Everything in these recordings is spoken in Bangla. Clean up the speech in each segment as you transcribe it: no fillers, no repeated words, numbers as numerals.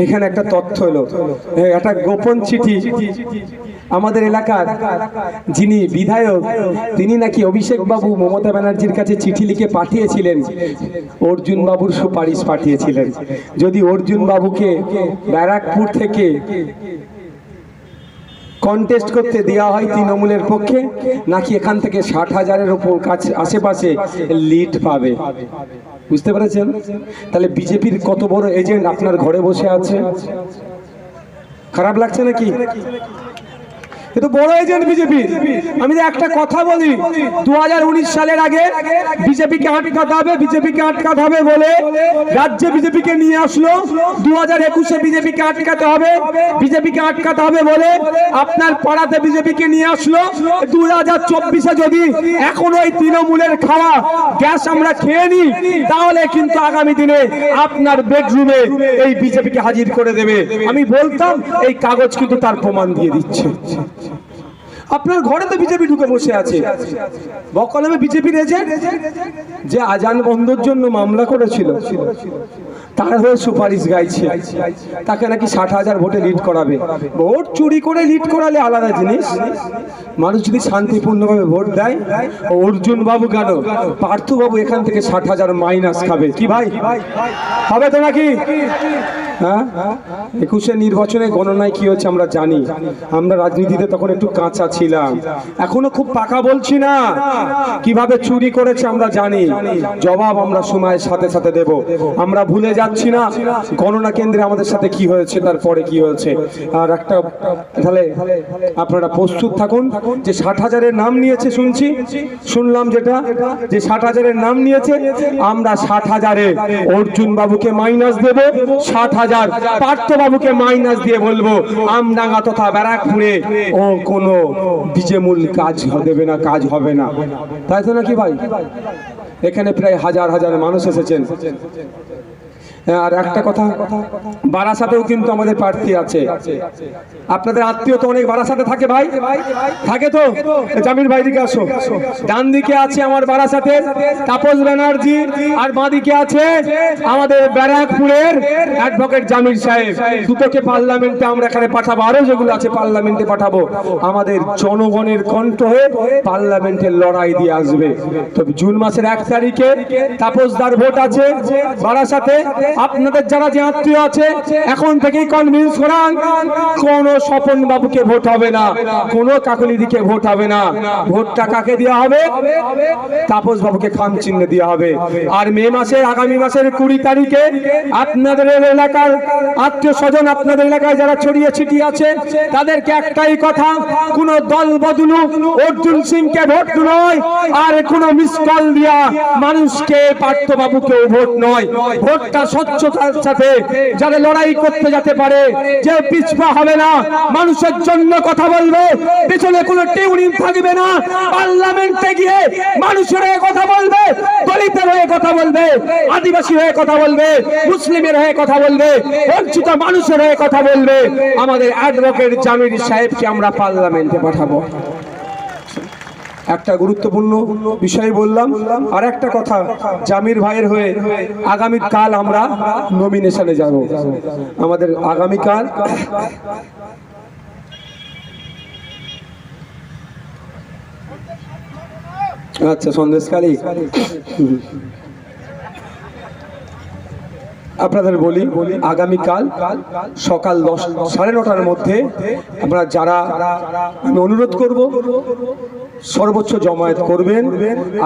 এখানে একটা তথ্য হলো, একটা গোপন চিঠি আমাদের এলাকার যিনি বিধায়ক তিনি নাকি অভিষেক বাবু মমতা ব্যানার্জির কাছে চিঠি লিখে পাঠিয়েছিলেন, অর্জুন বাবুর সুপারিশ পাঠিয়েছিলেন। যদি অর্জুন বাবুকে ব্যারাকপুর থেকে কন্টেস্ট করতে দেওয়া হয় তৃণমূলের পক্ষে, নাকি এখান থেকে 60,000-এর উপর কাছে আশেপাশে লিড পাবে। বুঝতে পেরেছেন? তাহলে বিজেপির কত বড় এজেন্ট আপনার ঘরে বসে আছে। খারাপ লাগছে নাকি? কিন্তু বড় এজেন্ট বিজেপি। আমি যে একটা কথা বলি, 2019 সালের আগে বিজেপিকে আটকাতে হবে, বিজেপিকে আটকাতে হবে বলে রাজ্যে বিজেপিকে নিয়ে আসলো। 2021-এ বিজেপিকে আটকাতে হবে, বিজেপিকে আটকাতে হবে বলে আপনার পাড়াতে বিজেপিকে নিয়ে আসলো। 2024-এ যদি এখন ওই তৃণমূলের খাওয়া গ্যাস আমরা খেয়ে নিই, তাহলে কিন্তু আগামী দিনে আপনার বেডরুমে এই বিজেপিকে হাজির করে দেবে। আমি বলতাম, এই কাগজ কিন্তু তার প্রমাণ দিয়ে দিচ্ছে। আপনার ঘরে তো বিজেপি ঢুকে বসে আছে। বকলমে বিজেপির এজেন্ট যে আজান বন্ধের জন্য মামলা করেছিল, তার হয়ে সুপারিশ গাইছে, তাকে নাকি 60,000 ভোটে লিড করাবে। ভোট চুরি করে লিড করালে আলাদা জিনিস, মানুষ যদি শান্তিপূর্ণভাবে ভোট দেয়। অর্জুন বাবু কেন, পার্থ বাবু এখান থেকে 60,000 মাইনাস খাবে কি ভাই? হবে তো নাকি? হ্যাঁ, 21-এর নির্বাচনে গণনায় কি হচ্ছে আমরা জানি। আমরা রাজনীতিতে তখন একটু কাঁচা ছিলাম, এখনো খুব পাকা বলছি না। কিভাবে চুরি করেছে আমরা জানি, জবাব আমরা সময়ের সাথে সাথে দেব। আমরা ভুলে যাচ্ছি না গণনা কেন্দ্রে আমাদের সাথে কি হয়েছে, তারপরে কি হয়েছে। আর একটা, তাহলে আপনারা প্রস্তুত থাকুন যে 60,000-এর নাম নিয়েছে, শুনলাম যেটা, যে 60,000-এর নাম নিয়েছে। আমরা 60,000-এ অর্জুন বাবুকে মাইনাস দেব, 60,000 পার্থ বাবুকে মাইনাস দিয়ে বলবো আমডাঙ্গা তথা ব্যারাকপুরে ও কোনো বিজেমূল কাজ দেবে না, কাজ হবে না। তাই তো নাকি ভাই? এখানে প্রায় হাজার হাজার মানুষ এসেছেন। আর একটা কথা, বারাসাতেও কিন্তু আমাদের প্রার্থী আছে। আপনাদের আত্মীয় তো অনেক বারাসাতে থাকে ভাই, থাকে তো? জামির ভাই দিকে আসো। ডান দিকে আছে আমার বারাসাতে তাপস ব্যানার্জি, আর বাঁ দিকে আছে আমাদের ব্যারাকপুরের অ্যাডভোকেট জামির সাহেব। দুটোকে পার্লামেন্টে আমরা এখানে পাঠাবো, আরো যেগুলো আছে পার্লামেন্টে পাঠাবো। আমাদের জনগণের কণ্ঠ হয়ে পার্লামেন্টের লড়াই দিয়ে আসবে। তো জুন মাসের 1 তারিখে তাপসদার ভোট আছে বারাসাতে। আপনাদের যারা যে আত্মীয় আছে এখন থেকেই কনভিন্স করান, কোন স্বপন বাবুকে ভোট হবে না, কোন কাকলিদিকে ভোট হবে না। ভোটটা কাকে দেওয়া হবে? তাপস বাবুকে খাম চিহ্নে দেওয়া হবে। আর মে মাসের, আগামী মাসের 20 তারিখে আপনাদের এলাকার আত্মীয় স্বজন, আপনাদের এলাকায় যারা ছড়িয়ে ছিটিয়ে আছে, তাদেরকে একটাই কথা, কোন দল বদলু অর্জুন সিংকে ভোট নয়, আর কোন মিস কল দিয়া মানুষকে পার্থ বাবুকে ভোট নয়। ভোটটা স্বচ্ছতার সাথে যারা লড়াই করতে যেতে পারে, যে পিছপা হবে না, মানুষের জন্য কথা বলবে, পেছনে কোনো টিউনিং থাকবে না, পার্লামেন্টে গিয়ে মানুষের হয়ে কথা বলবে, দলিতের হয়ে কথা বলবে, আদিবাসী হয়ে কথা বলবে, মুসলিমের হয়ে কথা বলবে, বঞ্চিত মানুষের হয়ে কথা বলবে। আমাদের অ্যাডভোকেট জামির সাহেবকে আমরা পার্লামেন্টে পাঠাবো। একটা গুরুত্বপূর্ণ বিষয় বললাম। আর একটা কথা, জামির ভাইয়ের হয়ে আগামীকাল আমরা নমিনেশনে যাব। আমাদের আগামীকাল আচ্ছা সন্দেশকালী আপনাদের বলি, আগামীকাল সকাল 9:30-9টার মধ্যে আপনারা যারা, আমি অনুরোধ করব সর্বোচ্চ জমায়েত করবেন।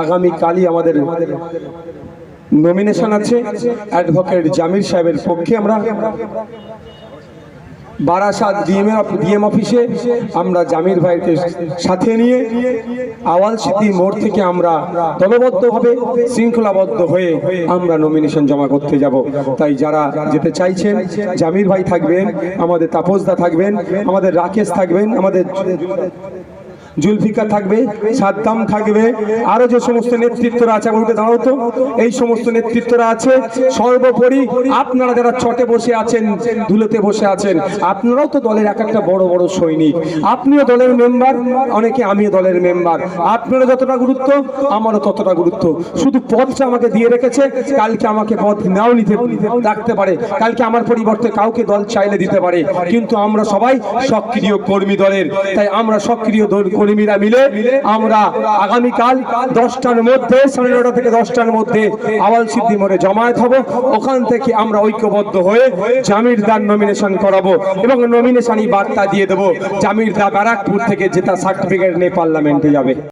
আগামীকালই আমাদের নমিনেশন আছে অ্যাডভোকেট জামির সাহেবের পক্ষে। আমরা বারাসাত ডিএম অফিসে আমরা জামির ভাইকে সাথে নিয়ে আওয়াল সিটি মোড় থেকে আমরা দলবদ্ধভাবে শৃঙ্খলাবদ্ধ হয়ে আমরা নমিনেশন জমা করতে যাব। তাই যারা যেতে চাইছেন, জামির ভাই থাকবেন, আমাদের তাপসদা থাকবেন, আমাদের রাকেশ থাকবেন, আমাদের জুলফিকার থাকবে, সাদ্দাম থাকবে, আরো যে সমস্ত নেতৃত্বরা আছে, উঠে দাঁড়াও তো, এই সমস্ত নেতৃত্বরা আছে। সর্বোপরি আপনারা যারা চটে বসে আছেন, ধুলোতে বসে আছেন, আপনারাও তো দলের এক একটা বড় বড় সৈনিক, আপনিও দলের মেম্বার, অনেকে আমিও দলের মেম্বার। আপনারা যতটা গুরুত্ব, আমারও ততটা গুরুত্ব। শুধু পদটা আমাকে দিয়ে রেখেছে, কালকে আমাকে পদ নাও নিতে রাখতে পারে, কালকে আমার পরিবর্তে কাউকে দল চাইলে দিতে পারে, কিন্তু আমরা সবাই সক্রিয় কর্মী দলের। তাই আমরা সক্রিয় কর্মীরা মিলে আমরা আগামীকাল 10টার মধ্যে, 9:30 থেকে 10টার মধ্যে আওয়াল সিদ্ধি মোড়ে জমায়েত হব। ওখান থেকে আমরা ঐক্যবদ্ধ হয়ে জামিরদার নমিনেশন করাবো এবং নমিনেশনই বার্তা দিয়ে দেবো। জামিরদা ব্যারাকপুর থেকে জেতা সার্টিফিকেট নিয়ে পার্লামেন্টে যাবে।